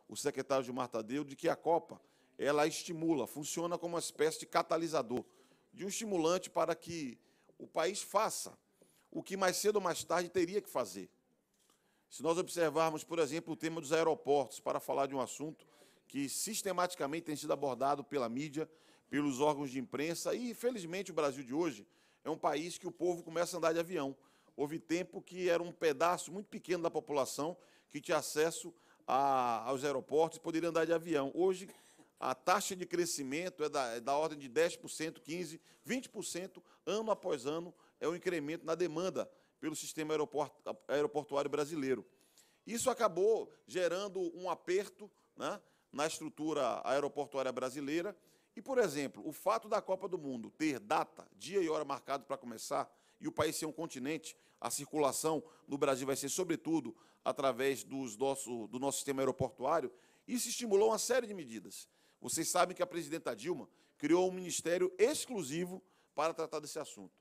o secretário Gilmar Tadeu, de que a Copa ela estimula, funciona como uma espécie de catalisador, de um estimulante para que o país faça o que mais cedo ou mais tarde teria que fazer. Se nós observarmos, por exemplo, o tema dos aeroportos, para falar de um assunto que sistematicamente tem sido abordado pela mídia, pelos órgãos de imprensa, e, infelizmente, o Brasil de hoje é um país que o povo começa a andar de avião. Houve tempo que era um pedaço muito pequeno da população que tinha acesso aos aeroportos e poderia andar de avião. Hoje, a taxa de crescimento é da ordem de 10%, 15%, 20%, ano após ano, é o incremento na demanda pelo sistema aeroportuário brasileiro. Isso acabou gerando um aperto, né, na estrutura aeroportuária brasileira. E, por exemplo, o fato da Copa do Mundo ter data, dia e hora marcado para começar, e o país ser um continente, a circulação no Brasil vai ser, sobretudo, através do nosso sistema aeroportuário, isso estimulou uma série de medidas. Vocês sabem que a presidenta Dilma criou um ministério exclusivo para tratar desse assunto,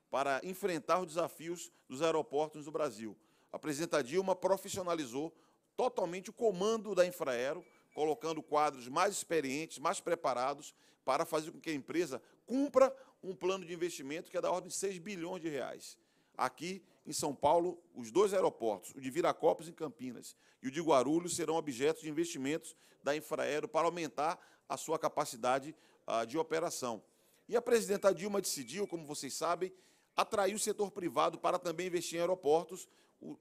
para enfrentar os desafios dos aeroportos no Brasil. A presidenta Dilma profissionalizou totalmente o comando da Infraero, colocando quadros mais experientes, mais preparados, para fazer com que a empresa cumpra um plano de investimento que é da ordem de 6 bilhões de reais. Aqui, em São Paulo, os dois aeroportos, o de Viracopos, em Campinas, e o de Guarulhos, serão objetos de investimentos da Infraero para aumentar a sua capacidade de operação. E a presidenta Dilma decidiu, como vocês sabem, atrair o setor privado para também investir em aeroportos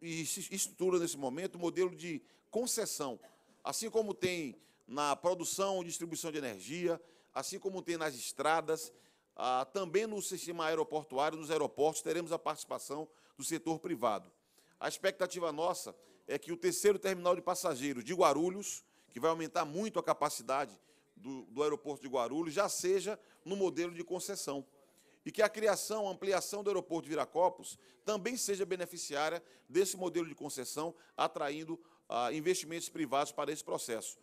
e se estrutura, nesse momento, o modelo de concessão, assim como tem na produção e distribuição de energia, assim como tem nas estradas, também no sistema aeroportuário, nos aeroportos, teremos a participação do setor privado. A expectativa nossa é que o terceiro terminal de passageiros de Guarulhos, que vai aumentar muito a capacidade do aeroporto de Guarulhos, já seja no modelo de concessão. E que a criação, a ampliação do aeroporto de Viracopos também seja beneficiária desse modelo de concessão, atraindo investimentos privados para esse processo.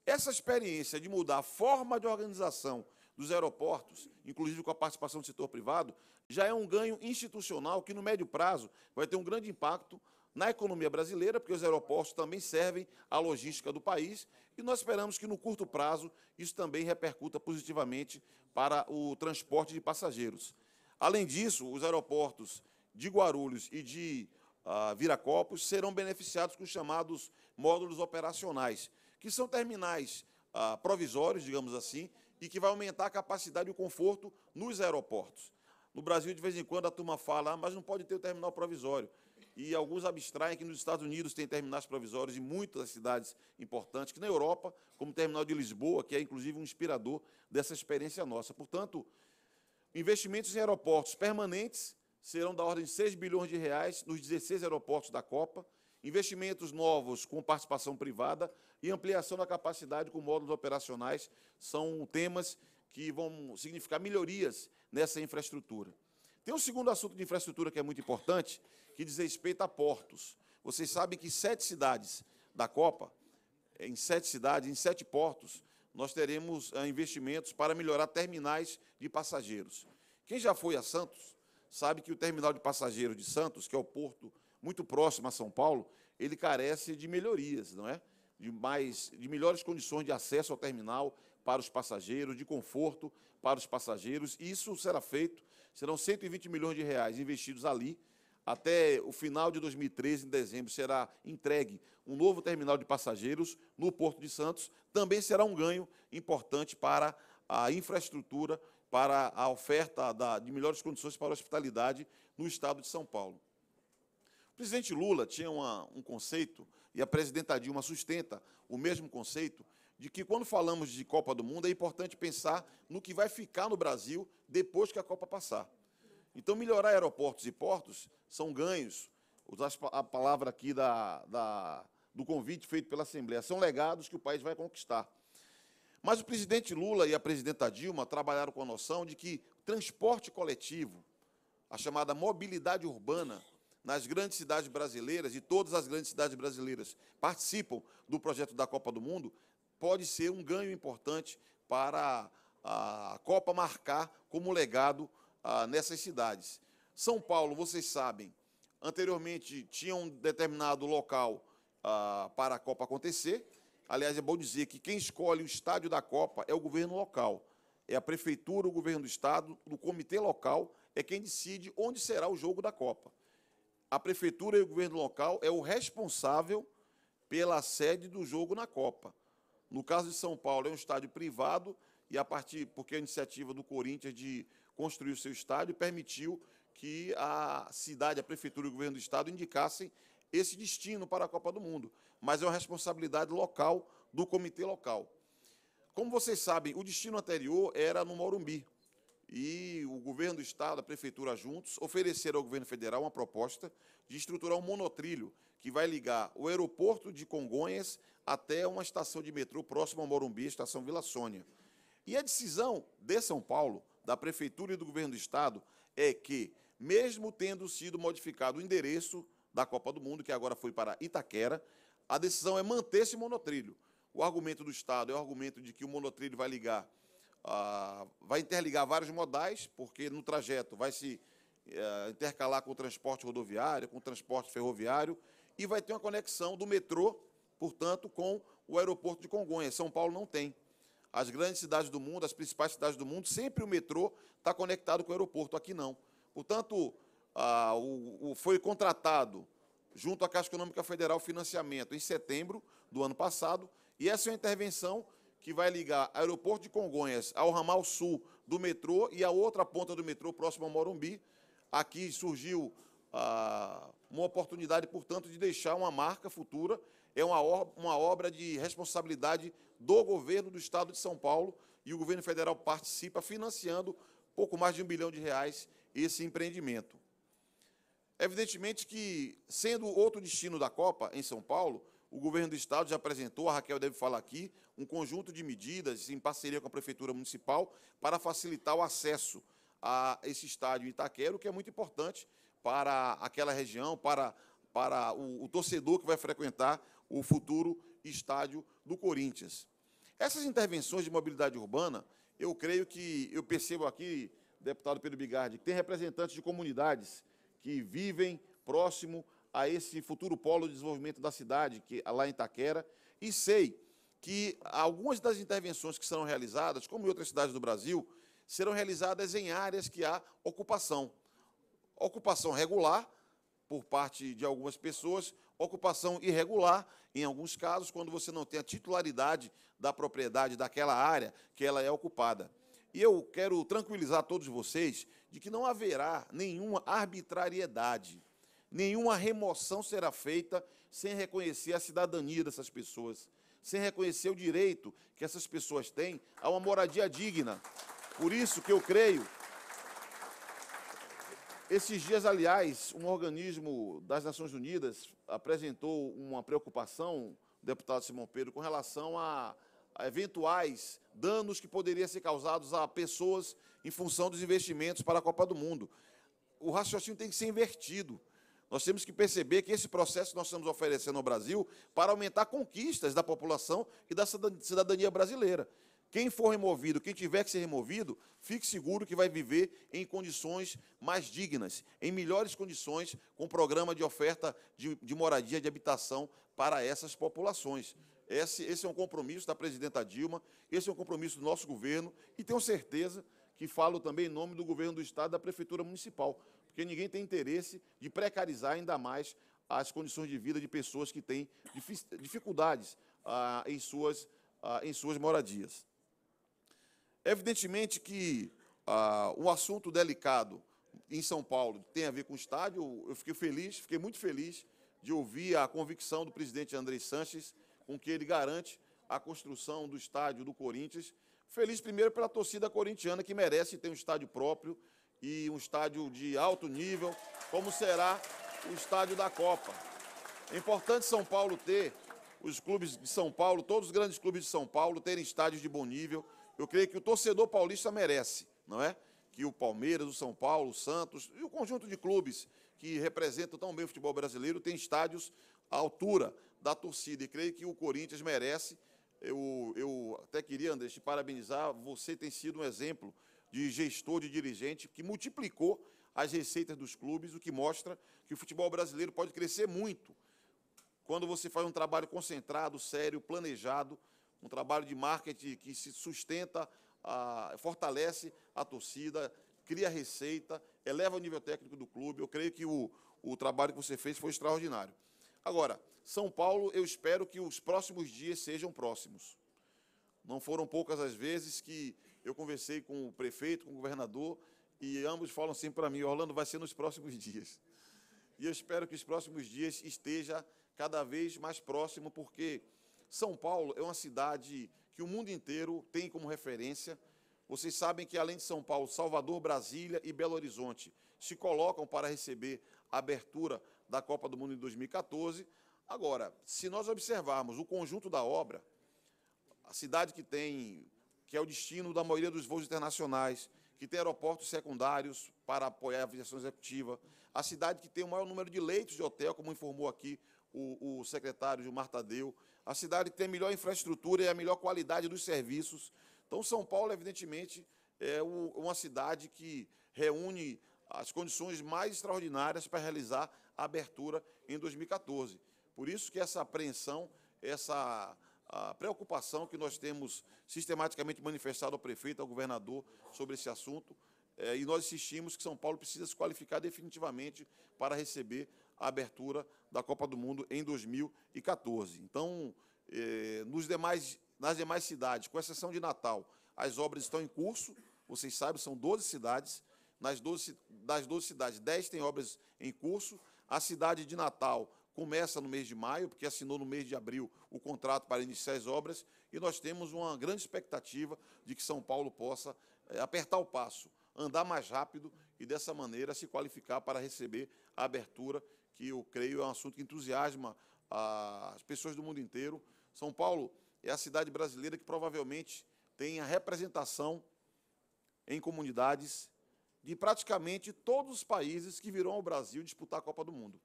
Essa experiência de mudar a forma de organização dos aeroportos, inclusive com a participação do setor privado, já é um ganho institucional que, no médio prazo, vai ter um grande impacto na economia brasileira, porque os aeroportos também servem à logística do país, e nós esperamos que, no curto prazo, isso também repercuta positivamente para o transporte de passageiros. Além disso, os aeroportos de Guarulhos e de Viracopos serão beneficiados com os chamados módulos operacionais, que são terminais provisórios, digamos assim, e que vai aumentar a capacidade e o conforto nos aeroportos. No Brasil, de vez em quando, a turma fala, mas não pode ter o terminal provisório. E alguns abstraem que nos Estados Unidos tem terminais provisórios em muitas cidades importantes, que na Europa, como o terminal de Lisboa, que é, inclusive, um inspirador dessa experiência nossa. Portanto, investimentos em aeroportos permanentes serão da ordem de 6 bilhões de reais nos 16 aeroportos da Copa, investimentos novos com participação privada e ampliação da capacidade com módulos operacionais são temas que vão significar melhorias nessa infraestrutura. Tem um segundo assunto de infraestrutura que é muito importante, que diz respeito a portos. Vocês sabem que 7 cidades da Copa, em 7 cidades, em 7 portos, nós teremos investimentos para melhorar terminais de passageiros. Quem já foi a Santos sabe que o terminal de passageiros de Santos, que é o porto muito próximo a São Paulo, ele carece de melhorias, não é? De melhores condições de acesso ao terminal para os passageiros, de conforto para os passageiros, e isso será feito, serão 120 milhões de reais investidos ali. Até o final de 2013, em dezembro, será entregue um novo terminal de passageiros no Porto de Santos. Também será um ganho importante para a infraestrutura, para a oferta de melhores condições para a hospitalidade no estado de São Paulo. O presidente Lula tinha um conceito, e a presidenta Dilma sustenta o mesmo conceito, de que, quando falamos de Copa do Mundo, é importante pensar no que vai ficar no Brasil depois que a Copa passar. Então, melhorar aeroportos e portos são ganhos, usar a palavra aqui do convite feito pela Assembleia, são legados que o país vai conquistar. Mas o presidente Lula e a presidenta Dilma trabalharam com a noção de que transporte coletivo, a chamada mobilidade urbana, nas grandes cidades brasileiras, e todas as grandes cidades brasileiras participam do projeto da Copa do Mundo, pode ser um ganho importante para a Copa marcar como legado nessas cidades. São Paulo, vocês sabem, anteriormente tinha um determinado local para a Copa acontecer, Aliás, é bom dizer que quem escolhe o estádio da Copa é o governo local. É a prefeitura, o governo do estado, o comitê local é quem decide onde será o jogo da Copa. A prefeitura e o governo local é o responsável pela sede do jogo na Copa. No caso de São Paulo, é um estádio privado e porque a iniciativa do Corinthians de construir o seu estádio permitiu que a cidade, a prefeitura e o governo do estado indicassem esse destino para a Copa do Mundo, mas é uma responsabilidade local do comitê local. Como vocês sabem, o destino anterior era no Morumbi, e o governo do estado, a prefeitura juntos, ofereceram ao governo federal uma proposta de estruturar um monotrilho que vai ligar o aeroporto de Congonhas até uma estação de metrô próxima ao Morumbi, a estação Vila Sônia. E a decisão de São Paulo, da prefeitura e do governo do estado, é que, mesmo tendo sido modificado o endereço da Copa do Mundo, que agora foi para Itaquera, a decisão é manter esse monotrilho. O argumento do estado é o argumento de que o monotrilho vai interligar vários modais, porque no trajeto vai se intercalar com o transporte rodoviário, com o transporte ferroviário, e vai ter uma conexão do metrô, portanto, com o aeroporto de Congonhas. São Paulo não tem. As grandes cidades do mundo, as principais cidades do mundo, sempre o metrô está conectado com o aeroporto, aqui não. Portanto, foi contratado, junto à Caixa Econômica Federal, financiamento em setembro do ano passado, e essa é uma intervenção que vai ligar o aeroporto de Congonhas ao ramal sul do metrô e a outra ponta do metrô próximo ao Morumbi. Aqui surgiu uma oportunidade, portanto, de deixar uma marca futura. É uma obra de responsabilidade do governo do estado de São Paulo, e o governo federal participa financiando pouco mais de R$1 bilhão esse empreendimento. Evidentemente que, sendo outro destino da Copa, em São Paulo, o governo do estado já apresentou, a Raquel deve falar aqui, um conjunto de medidas em parceria com a Prefeitura Municipal para facilitar o acesso a esse estádio Itaquera, o que é muito importante para aquela região, para o torcedor que vai frequentar o futuro estádio do Corinthians. Essas intervenções de mobilidade urbana, eu percebo aqui, deputado Pedro Bigardi, que tem representantes de comunidades que vivem próximo a esse futuro polo de desenvolvimento da cidade, lá em Itaquera, e sei que algumas das intervenções que serão realizadas, como em outras cidades do Brasil, serão realizadas em áreas que há ocupação. Ocupação regular, por parte de algumas pessoas, ocupação irregular, em alguns casos, quando você não tem a titularidade da propriedade daquela área que ela é ocupada. E eu quero tranquilizar todos vocês de que não haverá nenhuma arbitrariedade, nenhuma remoção será feita sem reconhecer a cidadania dessas pessoas, sem reconhecer o direito que essas pessoas têm a uma moradia digna. Por isso que eu creio. Esses dias, aliás, um organismo das Nações Unidas apresentou uma preocupação, o deputado Simão Pedro, com relação a eventuais danos que poderiam ser causados a pessoas em função dos investimentos para a Copa do Mundo. O raciocínio tem que ser invertido. Nós temos que perceber que esse processo que nós estamos oferecendo ao Brasil para aumentar conquistas da população e da cidadania brasileira. Quem for removido, quem tiver que ser removido, fique seguro que vai viver em condições mais dignas, em melhores condições, com programa de oferta de moradia, de habitação para essas populações. Esse é um compromisso da presidenta Dilma, esse é um compromisso do nosso governo, e tenho certeza que falo também em nome do governo do estado e da prefeitura municipal, porque ninguém tem interesse de precarizar ainda mais as condições de vida de pessoas que têm dificuldades em suas moradias. Evidentemente que o assunto delicado em São Paulo tem a ver com o estádio. Eu fiquei muito feliz de ouvir a convicção do presidente André Sanches, com que ele garante a construção do estádio do Corinthians. Feliz primeiro pela torcida corintiana, que merece ter um estádio próprio e um estádio de alto nível, como será o estádio da Copa. É importante São Paulo ter, os clubes de São Paulo, todos os grandes clubes de São Paulo, terem estádios de bom nível. Eu creio que o torcedor paulista merece, não é? Que o Palmeiras, o São Paulo, o Santos e o conjunto de clubes que representam tão bem o futebol brasileiro tem estádios à altura da torcida. E creio que o Corinthians merece. Eu até queria, André, te parabenizar. Você tem sido um exemplo de gestor, de dirigente, que multiplicou as receitas dos clubes, o que mostra que o futebol brasileiro pode crescer muito quando você faz um trabalho concentrado, sério, planejado, um trabalho de marketing que se sustenta, fortalece a torcida, cria receita, eleva o nível técnico do clube. Eu creio que o trabalho que você fez foi extraordinário. Agora, São Paulo, eu espero que os próximos dias sejam próximos. Não foram poucas as vezes que eu conversei com o prefeito, com o governador, e ambos falam sempre para mim: Orlando, vai ser nos próximos dias. E eu espero que os próximos dias esteja cada vez mais próximo, porque São Paulo é uma cidade que o mundo inteiro tem como referência. Vocês sabem que, além de São Paulo, Salvador, Brasília e Belo Horizonte se colocam para receber a abertura da Copa do Mundo em 2014. Agora, se nós observarmos o conjunto da obra, a cidade que é o destino da maioria dos voos internacionais, que tem aeroportos secundários para apoiar a aviação executiva, a cidade que tem o maior número de leitos de hotel, como informou aqui o secretário Gilmar Tadeu, a cidade que tem a melhor infraestrutura e a melhor qualidade dos serviços. Então, São Paulo, evidentemente, é uma cidade que reúne as condições mais extraordinárias para realizar a abertura em 2014. Por isso que essa apreensão, a preocupação que nós temos sistematicamente manifestado ao prefeito, ao governador, sobre esse assunto, e nós insistimos que São Paulo precisa se qualificar definitivamente para receber a abertura da Copa do Mundo em 2014. Então, nas demais cidades, com exceção de Natal, as obras estão em curso. Vocês sabem, são 12 cidades. Das 12 cidades, 10 têm obras em curso. A cidade de Natal começa no mês de maio, porque assinou no mês de abril o contrato para iniciar as obras, e nós temos uma grande expectativa de que São Paulo possa apertar o passo, andar mais rápido e, dessa maneira, se qualificar para receber a abertura, que eu creio é um assunto que entusiasma as pessoas do mundo inteiro. São Paulo é a cidade brasileira que provavelmente tem a representação em comunidades de praticamente todos os países que virão ao Brasil disputar a Copa do Mundo.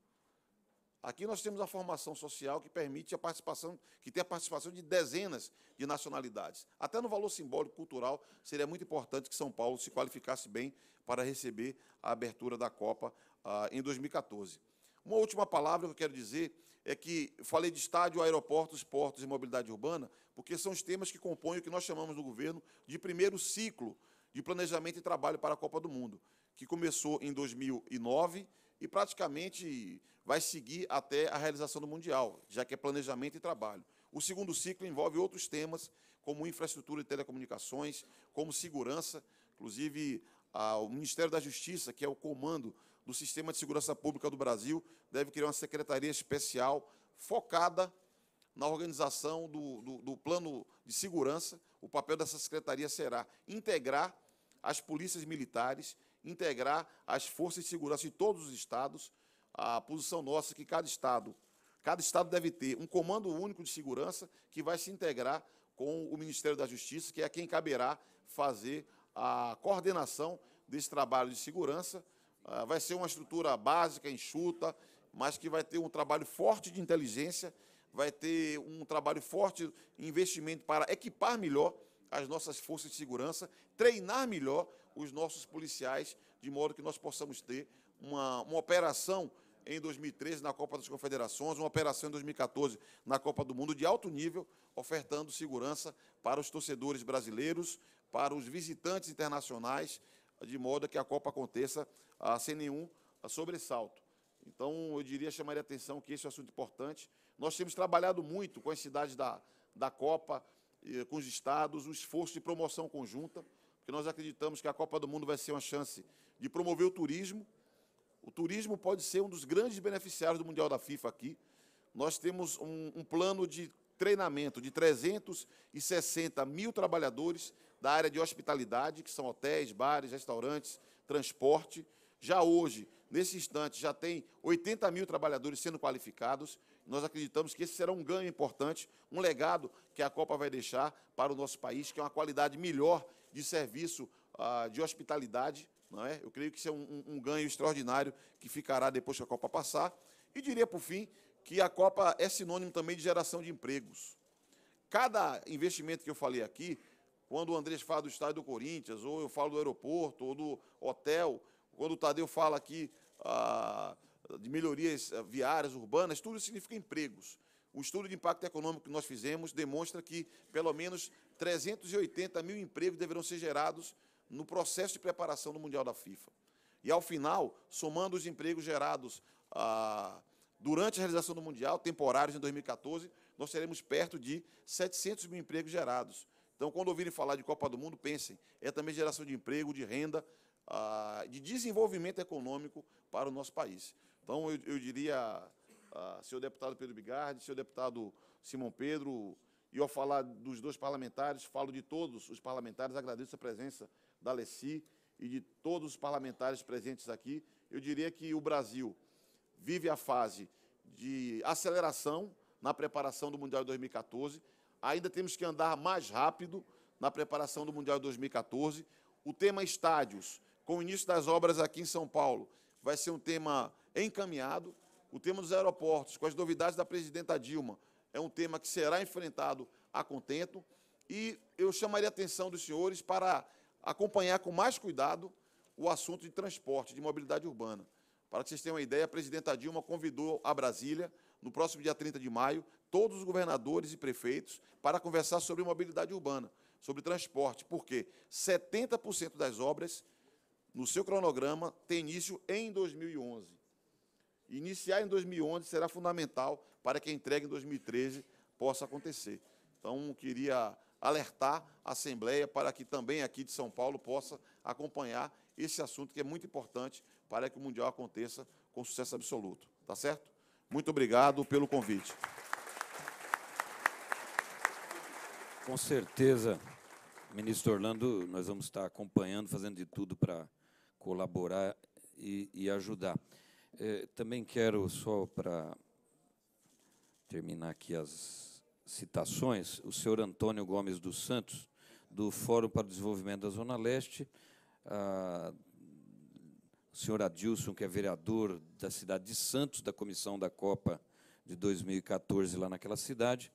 Aqui nós temos a formação social que permite que tem a participação de dezenas de nacionalidades. Até no valor simbólico cultural, seria muito importante que São Paulo se qualificasse bem para receber a abertura da Copa em 2014. Uma última palavra que eu quero dizer é que falei de estádio, aeroportos, portos e mobilidade urbana, porque são os temas que compõem o que nós chamamos no governo de primeiro ciclo de planejamento e trabalho para a Copa do Mundo, que começou em 2009 e praticamente vai seguir até a realização do Mundial, já que é planejamento e trabalho. O segundo ciclo envolve outros temas, como infraestrutura e telecomunicações, como segurança. Inclusive, o Ministério da Justiça, que é o comando do Sistema de Segurança Pública do Brasil, deve criar uma secretaria especial focada na organização do plano de segurança. O papel dessa secretaria será integrar as polícias militares, integrar as forças de segurança de todos os estados. A posição nossa é que cada estado deve ter um comando único de segurança que vai se integrar com o Ministério da Justiça, que é a quem caberá fazer a coordenação desse trabalho de segurança. Vai ser uma estrutura básica, enxuta, mas que vai ter um trabalho forte de inteligência, vai ter um trabalho forte em investimento para equipar melhor as nossas forças de segurança, treinar melhor os nossos policiais, de modo que nós possamos ter uma operação em 2013 na Copa das Confederações, uma operação em 2014 na Copa do Mundo de alto nível, ofertando segurança para os torcedores brasileiros, para os visitantes internacionais, de modo que a Copa aconteça sem nenhum sobressalto. Então, eu diria, chamaria a atenção que esse é um assunto importante. Nós temos trabalhado muito com as cidades da Copa, com os estados, o esforço de promoção conjunta, porque nós acreditamos que a Copa do Mundo vai ser uma chance de promover o turismo. O turismo pode ser um dos grandes beneficiários do Mundial da FIFA aqui. Nós temos um plano de treinamento de 360 mil trabalhadores da área de hospitalidade, que são hotéis, bares, restaurantes, transporte. Já hoje, nesse instante, já tem 80 mil trabalhadores sendo qualificados. Nós acreditamos que esse será um ganho importante, um legado que a Copa vai deixar para o nosso país, que é uma qualidade melhor de serviço de hospitalidade. Não é? Eu creio que isso é um ganho extraordinário que ficará depois que a Copa passar. E diria, por fim, que a Copa é sinônimo também de geração de empregos. Cada investimento que eu falei aqui, quando o Andrés fala do estádio do Corinthians, ou eu falo do aeroporto, ou do hotel, quando o Tadeu fala aqui de melhorias viárias, urbanas, tudo isso significa empregos. O estudo de impacto econômico que nós fizemos demonstra que pelo menos 380 mil empregos deverão ser gerados no processo de preparação do Mundial da FIFA. E, ao final, somando os empregos gerados durante a realização do Mundial, temporários em 2014, nós teremos perto de 700 mil empregos gerados. Então, quando ouvirem falar de Copa do Mundo, pensem, é também geração de emprego, de renda, de desenvolvimento econômico para o nosso país. Então, eu diria, senhor deputado Pedro Bigardi, senhor deputado Simão Pedro, e ao falar dos dois parlamentares, falo de todos os parlamentares, agradeço a presença da Alessi e de todos os parlamentares presentes aqui. Eu diria que o Brasil vive a fase de aceleração na preparação do Mundial de 2014, ainda temos que andar mais rápido na preparação do Mundial de 2014. O tema estádios, com o início das obras aqui em São Paulo, vai ser um tema encaminhado. O tema dos aeroportos, com as novidades da presidenta Dilma, é um tema que será enfrentado a contento. E eu chamaria a atenção dos senhores para acompanhar com mais cuidado o assunto de transporte, de mobilidade urbana. Para que vocês tenham uma ideia, a presidenta Dilma convidou a Brasília, no próximo dia 30 de maio, todos os governadores e prefeitos para conversar sobre mobilidade urbana, sobre transporte, porque 70% das obras, no seu cronograma, tem início em 2011. Iniciar em 2011 será fundamental para que a entrega em 2013 possa acontecer. Então, queria alertar a Assembleia para que também aqui de São Paulo possa acompanhar esse assunto que é muito importante para que o Mundial aconteça com sucesso absoluto. Tá certo? Muito obrigado pelo convite. Com certeza, ministro Orlando, nós vamos estar acompanhando, fazendo de tudo para colaborar e ajudar. Também quero, só para terminar aqui as citações, o senhor Antônio Gomes dos Santos, do Fórum para o Desenvolvimento da Zona Leste, o senhor Adilson, que é vereador da cidade de Santos, da comissão da Copa de 2014, lá naquela cidade,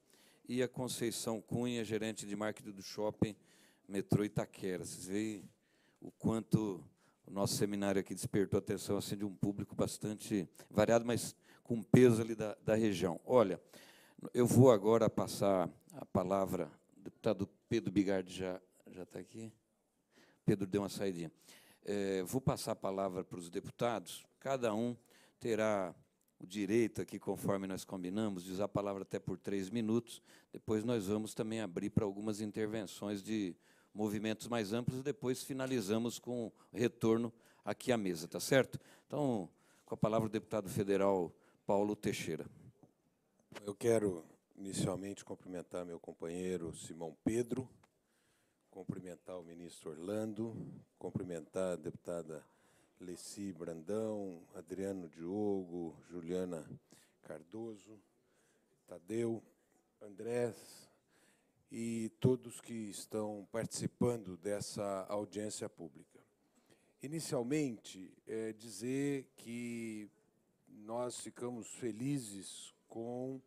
e a Conceição Cunha, gerente de marketing do shopping Metrô Itaquera. Vocês veem o quanto o nosso seminário aqui despertou a atenção assim, de um público bastante variado, mas com peso ali da região. Olha, eu vou agora passar a palavra, o deputado Pedro Bigardi já está aqui? Pedro deu uma saidinha. Vou passar a palavra para os deputados, cada um terá o direito aqui, conforme nós combinamos, de usar a palavra até por 3 minutos, depois nós vamos também abrir para algumas intervenções de movimentos mais amplos, e depois finalizamos com o retorno aqui à mesa, tá certo? Então, com a palavra o deputado federal Paulo Teixeira. Eu quero, inicialmente, cumprimentar meu companheiro Simão Pedro, cumprimentar o ministro Orlando, cumprimentar a deputada Alessi Brandão, Adriano Diogo, Juliana Cardoso, Tadeu, Andrés e todos que estão participando dessa audiência pública. Inicialmente, dizer que nós ficamos felizes com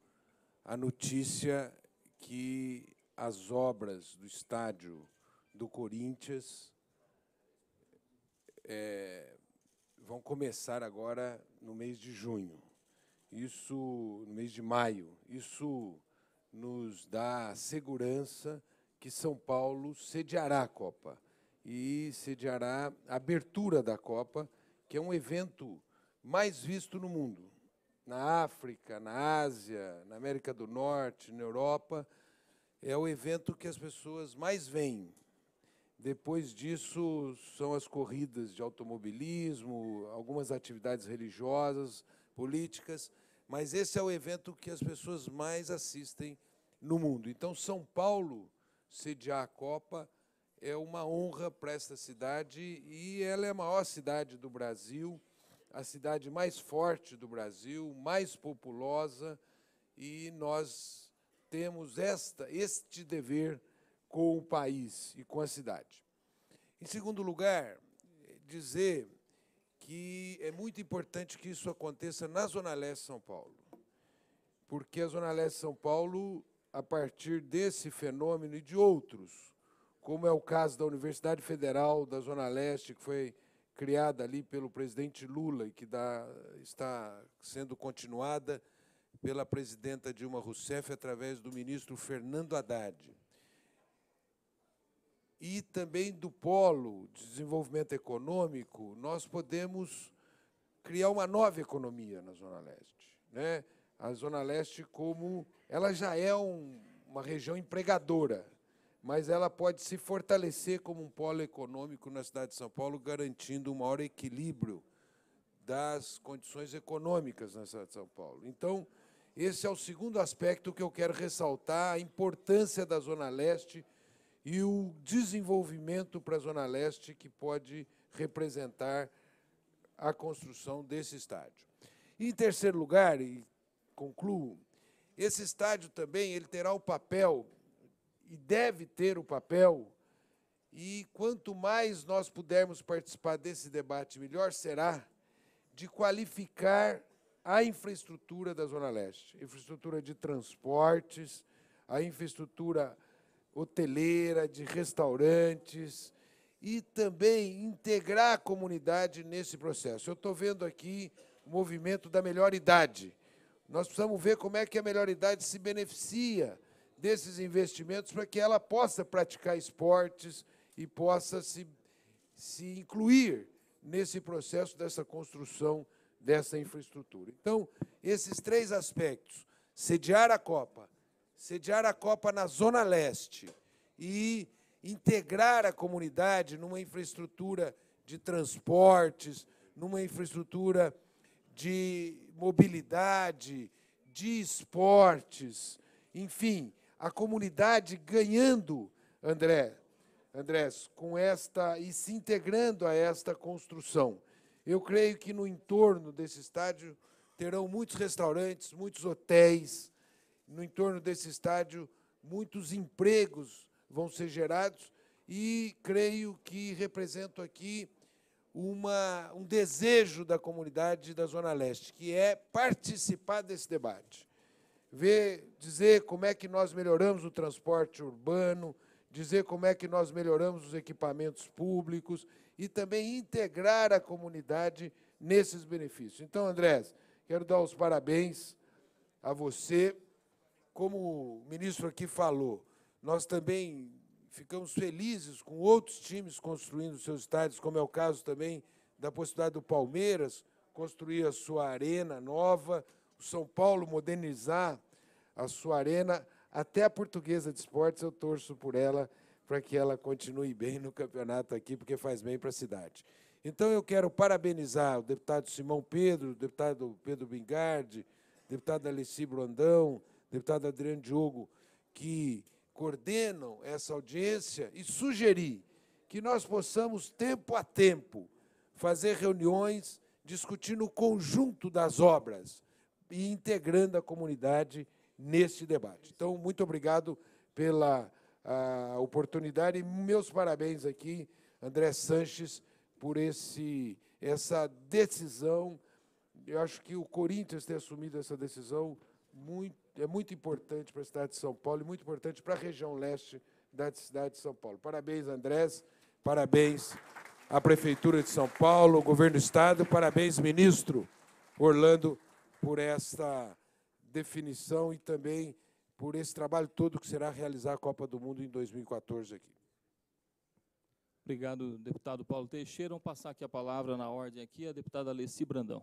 a notícia que as obras do estádio do Corinthians vão começar agora no mês de junho, no mês de maio. Isso nos dá segurança que São Paulo sediará a Copa e sediará a abertura da Copa, que é um evento mais visto no mundo, na África, na Ásia, na América do Norte, na Europa. É o evento que as pessoas mais veem. Depois disso, são as corridas de automobilismo, algumas atividades religiosas, políticas, mas esse é o evento que as pessoas mais assistem no mundo. Então, São Paulo sediar a Copa é uma honra para esta cidade, e ela é a maior cidade do Brasil, a cidade mais forte do Brasil, mais populosa, e nós temos este dever com o país e com a cidade. Em segundo lugar, dizer que é muito importante que isso aconteça na Zona Leste de São Paulo, porque a Zona Leste de São Paulo, a partir desse fenômeno e de outros, como é o caso da Universidade Federal da Zona Leste, que foi criada ali pelo presidente Lula e que está sendo continuada pela presidenta Dilma Rousseff através do ministro Fernando Haddad. E também do Polo de Desenvolvimento Econômico, nós podemos criar uma nova economia na Zona Leste, né? A Zona Leste, como ela já é uma região empregadora, mas ela pode se fortalecer como um polo econômico na cidade de São Paulo, garantindo um maior equilíbrio das condições econômicas na cidade de São Paulo. Então, esse é o segundo aspecto que eu quero ressaltar, a importância da Zona Leste e o desenvolvimento para a Zona Leste que pode representar a construção desse estádio. E, em terceiro lugar, e concluo, esse estádio também ele terá o papel, e deve ter o papel, e quanto mais nós pudermos participar desse debate, melhor será, de qualificar a infraestrutura da Zona Leste, infraestrutura de transportes, a infraestrutura hoteleira, de restaurantes, e também integrar a comunidade nesse processo. Eu estou vendo aqui o movimento da melhor idade. Nós precisamos ver como é que a melhor idade se beneficia desses investimentos para que ela possa praticar esportes e possa se incluir nesse processo dessa construção dessa infraestrutura. Então, esses três aspectos, sediar a Copa na Zona Leste e integrar a comunidade numa infraestrutura de transportes, numa infraestrutura de mobilidade, de esportes, enfim, a comunidade ganhando, Andrés, com esta e se integrando a esta construção. Eu creio que no entorno desse estádio terão muitos restaurantes, muitos hotéis, no entorno desse estádio muitos empregos vão ser gerados e creio que represento aqui um desejo da comunidade da Zona Leste, que é participar desse debate. Dizer como é que nós melhoramos o transporte urbano, dizer como é que nós melhoramos os equipamentos públicos e também integrar a comunidade nesses benefícios. Então, Andrés, quero dar os parabéns a você. Como o ministro aqui falou, nós também ficamos felizes com outros times construindo seus estádios, como é o caso também da possibilidade do Palmeiras construir a sua arena nova, o São Paulo modernizar a sua arena, até a Portuguesa de Esportes eu torço por ela, para que ela continue bem no campeonato aqui, porque faz bem para a cidade. Então, eu quero parabenizar o deputado Simão Pedro, o deputado Pedro Bingardi, o deputado Alessi Brandão, o deputado Adriano Diogo, que coordenam essa audiência, e sugerir que nós possamos, tempo a tempo, fazer reuniões discutindo o conjunto das obras e integrando a comunidade nesse debate. Então, muito obrigado pela oportunidade e meus parabéns aqui, André Sanches, por essa decisão. Eu acho que o Corinthians ter assumido essa decisão é muito importante para a cidade de São Paulo e muito importante para a região leste da cidade de São Paulo. Parabéns, Andrés, parabéns à Prefeitura de São Paulo, ao Governo do Estado, parabéns, ministro Orlando, por esta definição e também por esse trabalho todo que será realizar a Copa do Mundo em 2014 aqui. Obrigado, deputado Paulo Teixeira. Vamos passar aqui a palavra na ordem aqui, a deputada Alessi Brandão.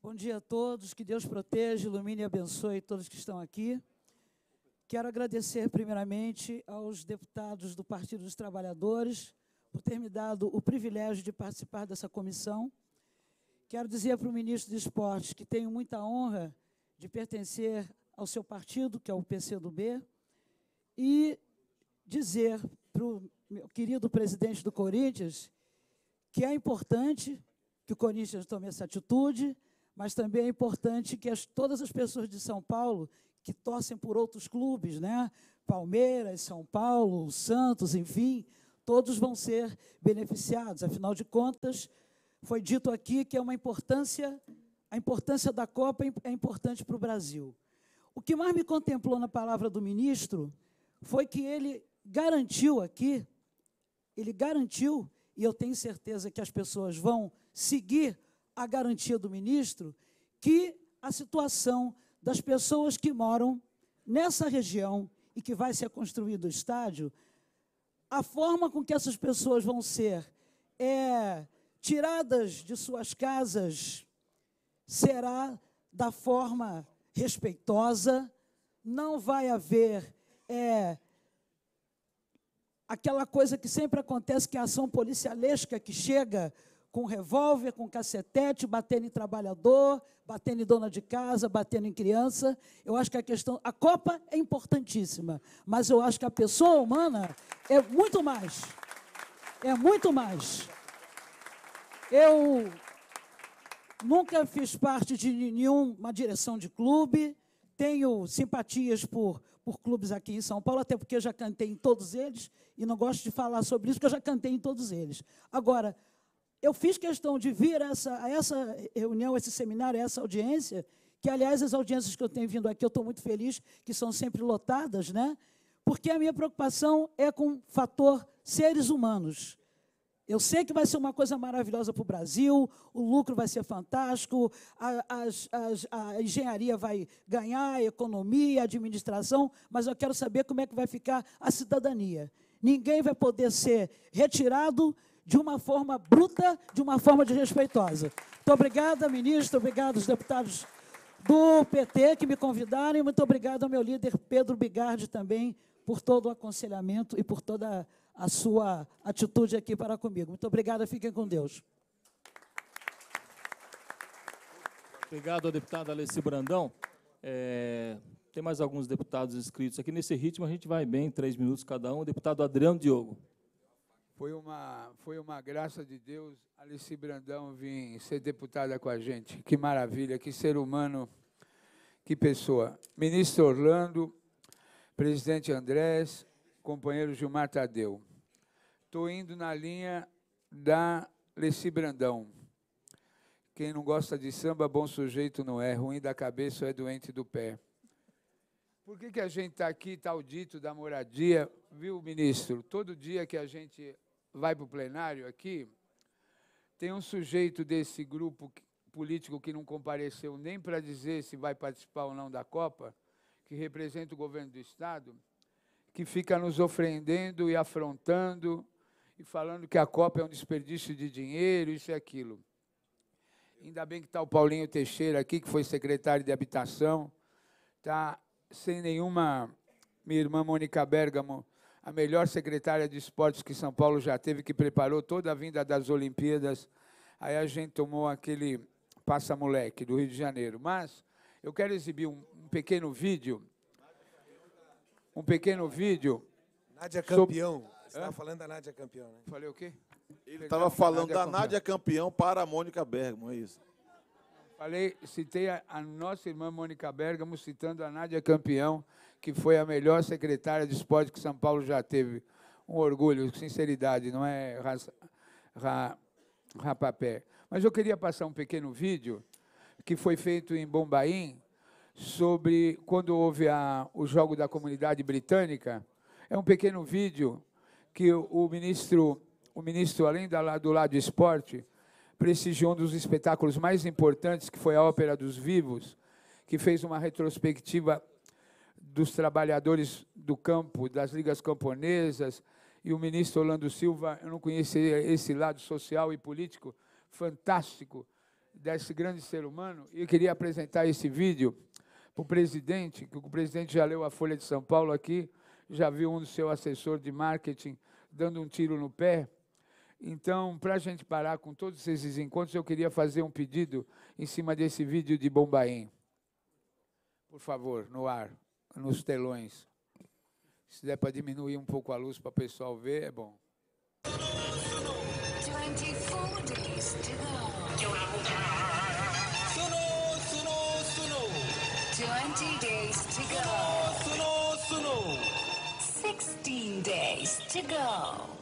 Bom dia a todos, que Deus proteja, ilumine e abençoe todos que estão aqui. Quero agradecer primeiramente aos deputados do Partido dos Trabalhadores por ter me dado o privilégio de participar dessa comissão. Quero dizer para o ministro de Esportes que tenho muita honra de pertencer ao seu partido, que é o PCdoB, e dizer para o meu querido presidente do Corinthians que é importante que o Corinthians tome essa atitude, mas também é importante que todas as pessoas de São Paulo que torcem por outros clubes, né? Palmeiras, São Paulo, Santos, enfim, todos vão ser beneficiados. Afinal de contas, foi dito aqui que a importância da Copa é importante para o Brasil. O que mais me contemplou na palavra do ministro foi que ele garantiu aqui ele garantiu, e eu tenho certeza que as pessoas vão seguir a garantia do ministro, que a situação das pessoas que moram nessa região e que vai ser construído o estádio, a forma com que essas pessoas vão ser tiradas de suas casas será da forma respeitosa, não vai haver aquela coisa que sempre acontece, que é a ação policialesca que chega com revólver, com cacetete, batendo em trabalhador, batendo em dona de casa, batendo em criança. Eu acho que a Copa é importantíssima, mas eu acho que a pessoa humana é muito mais. É muito mais. Eu nunca fiz parte de nenhuma direção de clube, tenho simpatias por clubes aqui em São Paulo, até porque eu já cantei em todos eles, e não gosto de falar sobre isso, porque eu já cantei em todos eles. Agora, eu fiz questão de vir a essa reunião, a esse seminário, a essa audiência, que, aliás, as audiências que eu tenho vindo aqui, eu estou muito feliz, que são sempre lotadas, né? Porque a minha preocupação é com o fator seres humanos. Eu sei que vai ser uma coisa maravilhosa para o Brasil, o lucro vai ser fantástico, a engenharia vai ganhar, a economia, a administração, mas eu quero saber como é que vai ficar a cidadania. Ninguém vai poder ser retirado de uma forma bruta, de uma forma desrespeitosa. Muito obrigada, ministro, obrigado aos deputados do PT que me convidaram, e muito obrigado ao meu líder, Pedro Bigardi, também, por todo o aconselhamento e por toda a sua atitude aqui para comigo. Muito obrigada, fiquem com Deus. Obrigado ao deputado Alessi Brandão. Tem mais alguns deputados inscritos aqui. Nesse ritmo, a gente vai bem, 3 minutos cada um. O deputado Adriano Diogo. Foi uma graça de Deus, Alessi Brandão, vir ser deputada com a gente. Que maravilha, que ser humano, que pessoa. Ministro Orlando, presidente Andrés, companheiro Gilmar Tadeu. Estou indo na linha da Alessi Brandão. Quem não gosta de samba, bom sujeito não é. Ruim da cabeça ou é doente do pé. Por que a gente está aqui, tal dito da moradia, viu, ministro? Todo dia que a gente vai para o plenário aqui, tem um sujeito desse grupo político que não compareceu nem para dizer se vai participar ou não da Copa, que representa o governo do Estado, que fica nos ofendendo e afrontando e falando que a Copa é um desperdício de dinheiro, isso e aquilo. Ainda bem que está o Paulinho Teixeira aqui, que foi secretário de Habitação, está sem nenhuma... Minha irmã Mônica Bergamo, a melhor secretária de esportes que São Paulo já teve, que preparou toda a vinda das Olimpíadas. Aí a gente tomou aquele passa-moleque do Rio de Janeiro. Mas eu quero exibir um pequeno vídeo. Nádia Campeão. Você estava falando da Nádia Campeão, né? Falei o quê? Ele estava falando da Nádia Campeão para a Mônica Bergamo, é isso. Citei a nossa irmã Mônica Bergamo, citando a Nádia Campeão, que foi a melhor secretária de esporte que São Paulo já teve. Um orgulho, sinceridade, não é rapapé. Mas eu queria passar um pequeno vídeo que foi feito em Bombaim, sobre quando houve o jogo da comunidade britânica. É um pequeno vídeo que o ministro, além do lado do esporte, prestigiou um dos espetáculos mais importantes, que foi a Ópera dos Vivos, que fez uma retrospectiva dos trabalhadores do campo, das ligas camponesas, e o ministro Orlando Silva, eu não conhecia esse lado social e político fantástico desse grande ser humano, e eu queria apresentar esse vídeo para o presidente, que o presidente já leu a Folha de São Paulo aqui, já viu um do seu assessor de marketing dando um tiro no pé. Então, para a gente parar com todos esses encontros, eu queria fazer um pedido em cima desse vídeo de Bombaim. Por favor, no ar, nos telões. Se der para diminuir um pouco a luz para o pessoal ver, é bom. 24 days to go. 20 days to go. 16 days to go.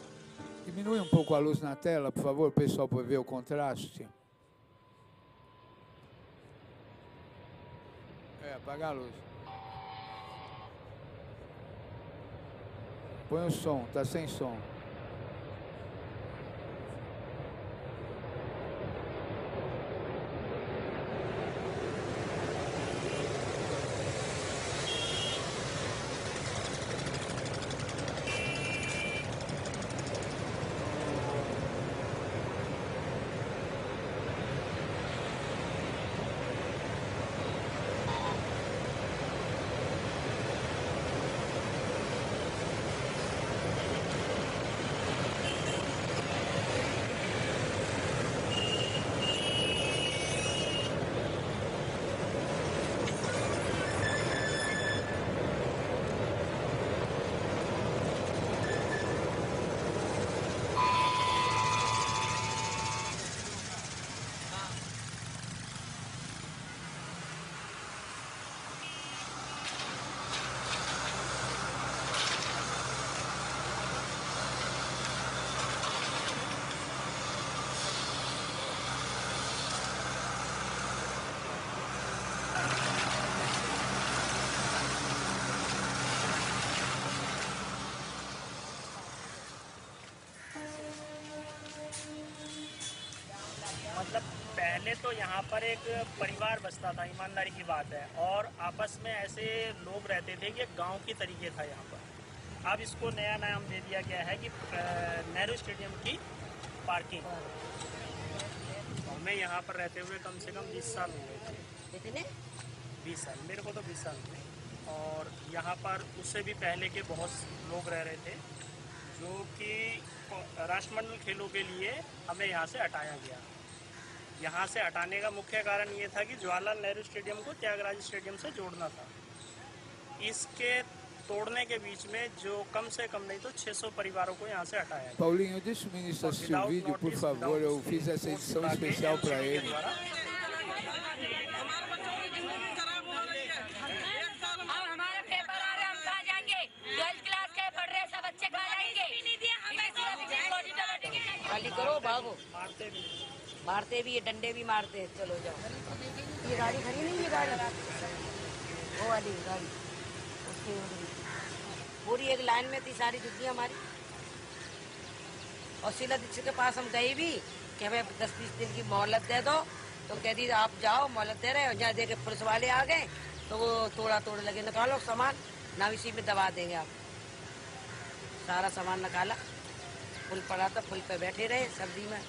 Diminui um pouco a luz na tela, por favor, pessoal, para ver o contraste. Apagar a luz. Põe o som, tá sem som. पहले तो यहाँ पर एक परिवार बसता था, ईमानदारी की बात है, और आपस में ऐसे लोग रहते थे कि गांव की तरीके था यहाँ पर। अब इसको नया नाम दे दिया गया है कि नेहरू स्टेडियम की पार्किंग। हमें यहाँ पर रहते हुए कम से कम 20 साल हो गए थे। कितने? 20 साल, मेरे को तो 20 साल हुए। और यहाँ पर उससे भी पहले के बहुत लोग रह रहे थे, जो कि राष्ट्रमंडल खेलों के लिए हमें यहाँ से हटाया गया। यहाँ से हटाने का मुख्य कारण ये था कि जवाहरलाल नेहरू स्टेडियम को त्यागराज स्टेडियम से जोड़ना था। इसके तोड़ने के बीच में जो कम से कम नहीं तो 600 परिवारों को यहाँ से हटाया गया। Paulinho, deixa o ministro assistir o vídeo, por favor. Eu fiz essa edição especial para ele. खाली करो, भागो। मारते भी है, डंडे भी मारते हैं। चलो जाओ। ये गाड़ी खड़ी नहीं, ये गाड़ी वो वाली गाड़ी उसकी पूरी एक लाइन में थी सारी जुतियाँ हमारी। और शीला दीक्षित के पास हम गए भी कि हमें 10-20 दिन की मोहलत दे दो, तो कह दी आप जाओ, मोहलत दे रहे हो। जहाँ देखे पुलिस वाले आ गए तो वो तोड़ लगे, निकालो सामान ना, इसी में दबा देंगे आप। सारा सामान निकाला, पुल पड़ा था, पुल पे बैठे रहे सर्दी में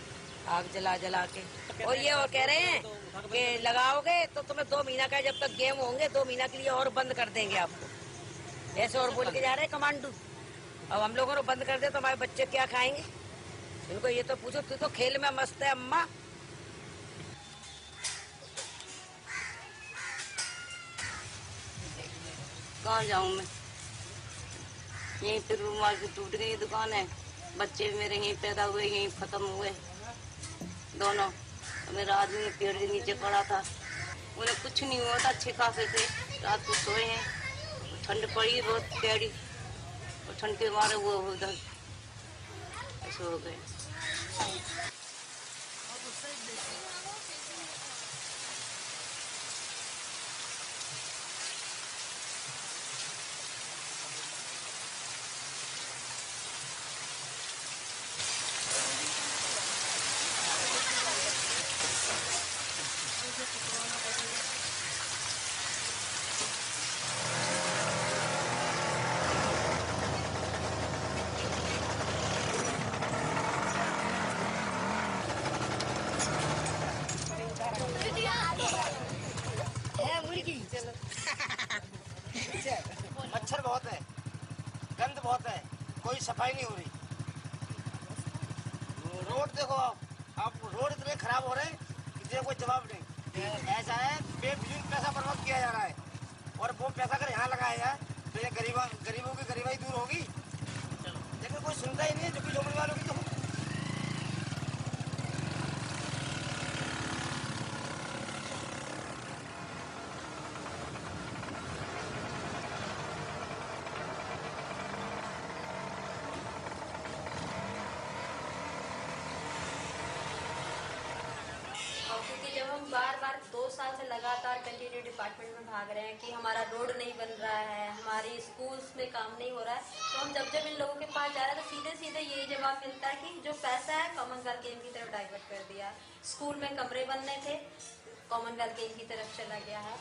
आग जला के। और ये और कह रहे हैं कि लगाओगे तो तुम्हें 2 महीना का, जब तक गेम होंगे 2 महीना के लिए और बंद कर देंगे आपको, ऐसे और बोल के जा रहे हैं कमांडो। अब हम लोगों ने बंद कर दिया तो हमारे बच्चे क्या खाएंगे? इनको ये तो पूछो, तू तो खेल में मस्त है अम्मा। कहाँ जाऊँ मैं? यहीं पे रूमाल की टूट गई दुकान है, बच्चे मेरे यहीं पैदा हुए, यहीं खत्म हुए दोनों। मेरा आदमी पेड़ के नीचे पड़ा था, उन्हें कुछ नहीं हुआ था, अच्छे खासे थे। रात को सोए हैं, ठंड पड़ी बहुत प्यारी, और ठंड के मारे वो उधर ऐसे हो गए। मच्छर बहुत है, गंद बहुत है, कोई सफाई नहीं हो रही। रोड देखो आप रोड इतने खराब हो रहे हैं कि कोई जवाब नहीं। ऐसा है बेफिजूल पैसा बर्बाद किया जा रहा है, और वो पैसा अगर यहाँ लगाया जाए तो ये गरीबों की गरीबाई दूर होगी। लेकिन कोई सुनता ही नहीं है, जो कि झोपड़ी वालों की तो। जब हम बार 2 साल से लगातार कंटिन्यू डिपार्टमेंट में भाग रहे हैं कि हमारा रोड नहीं बन रहा है, हमारी स्कूल्स में काम नहीं हो रहा है, तो हम जब इन लोगों के पास जा रहे हैं तो सीधे यही जवाब मिलता है कि जो पैसा है कॉमनवेल्थ गेम की तरफ डाइवर्ट कर दिया। स्कूल में कमरे बनने थे, कॉमनवेल्थ गेम की तरफ चला गया है।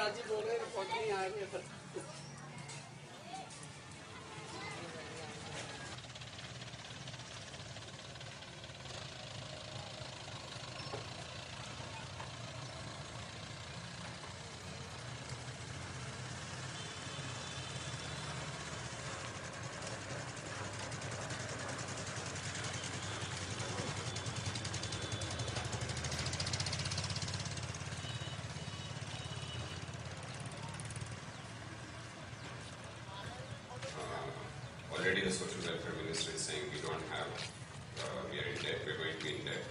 आज ही बोल रहे पहुंच नहीं आए। already the social welfare minister is saying we don't have, we are in debt, we're going to be in debt.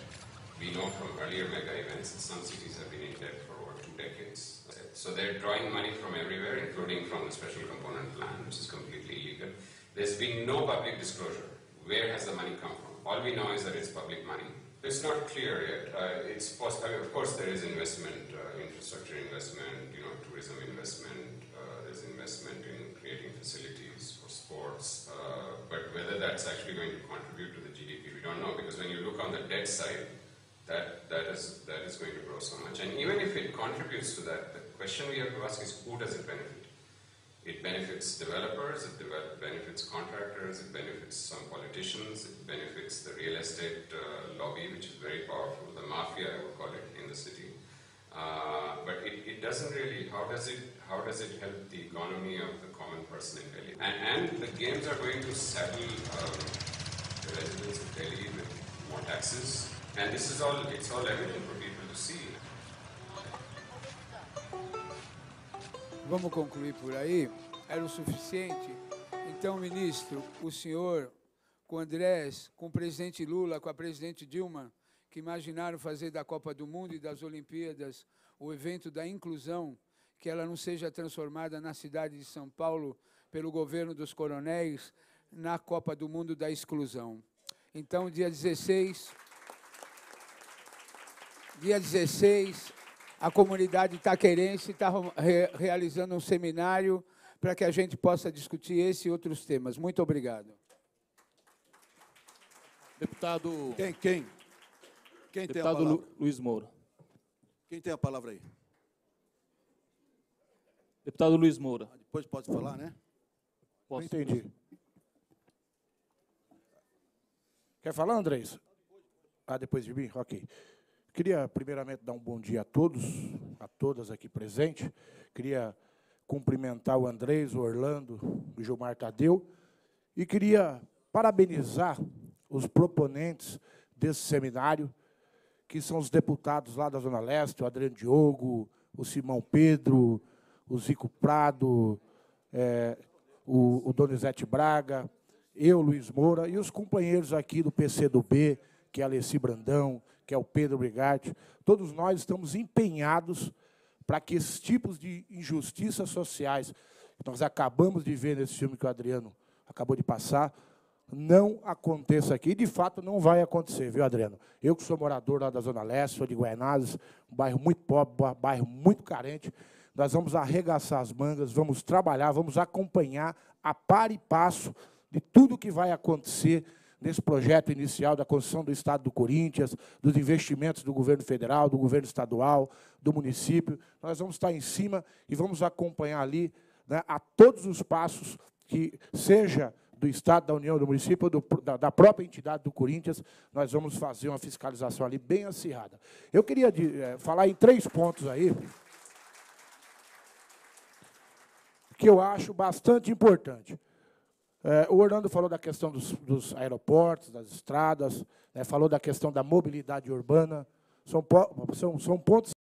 We know from earlier mega events that some cities have been in debt for over 2 decades. So they're drawing money from everywhere, including from the special component plan, which is completely illegal. There's been no public disclosure. Where has the money come from? All we know is that it's public money. It's not clear yet. It's possible. I mean, of course, there is investment, infrastructure investment, tourism investment. There's investment in creating facilities for sports. But whether that's actually going to contribute to the GDP, we don't know. Because when you look on the debt side, that is going to grow so much. And even if it contributes to that, the question we have to ask is, who does it benefit? It benefits developers, it benefits contractors, it benefits some politicians, it benefits the real estate lobby, which is very powerful, the mafia, I would call it, in the city. But it doesn't really, how does it help the economy of the common person in Delhi? And the games are going to saddle the residents of Delhi with more taxes. And this is all, it's all evident for people to see. Vamos concluir por aí? Era o suficiente? Então, ministro, o senhor, com o Andrés, com o presidente Lula, com a presidente Dilma, que imaginaram fazer da Copa do Mundo e das Olimpíadas o evento da inclusão, que ela não seja transformada na cidade de São Paulo, pelo governo dos coronéis, na Copa do Mundo da exclusão. Então, dia 16, a comunidade itaquerense está realizando um seminário para que a gente possa discutir esse e outros temas. Muito obrigado. Deputado... Quem tem a palavra? Deputado Luiz Moura. Quem tem a palavra aí? Deputado Luiz Moura. Depois pode falar, né? Posso? Entendi. Quer falar, Andrés? Depois de mim? Ok. Queria, primeiramente, dar um bom dia a todos, a todas aqui presentes. Queria cumprimentar o Andrés, o Orlando, o Gilmar Tadeu. E queria parabenizar os proponentes desse seminário, que são os deputados lá da Zona Leste, o Adriano Diogo, o Simão Pedro, o Zico Prado, o Donizete Braga, eu, Luiz Moura, e os companheiros aqui do PCdoB, que é a Alessi Brandão, que é o Pedro Brigatti. Todos nós estamos empenhados para que esses tipos de injustiças sociais que nós acabamos de ver nesse filme que o Adriano acabou de passar, não aconteça aqui. E, de fato, não vai acontecer, viu, Adriano? Eu, que sou morador lá da Zona Leste, sou de Guaianazes, um bairro muito pobre, um bairro muito carente, nós vamos arregaçar as mangas, vamos trabalhar, vamos acompanhar a par e passo de tudo que vai acontecer nesse projeto inicial da construção do Estado do Corinthians, dos investimentos do governo federal, do governo estadual, do município. Nós vamos estar em cima e vamos acompanhar ali, né, a todos os passos, que seja do Estado, da União, do município, da própria entidade do Corinthians, nós vamos fazer uma fiscalização ali bem acirrada. Eu queria falar em 3 pontos aí, que eu acho bastante importante. O Orlando falou da questão dos aeroportos, das estradas, falou da questão da mobilidade urbana. São pontos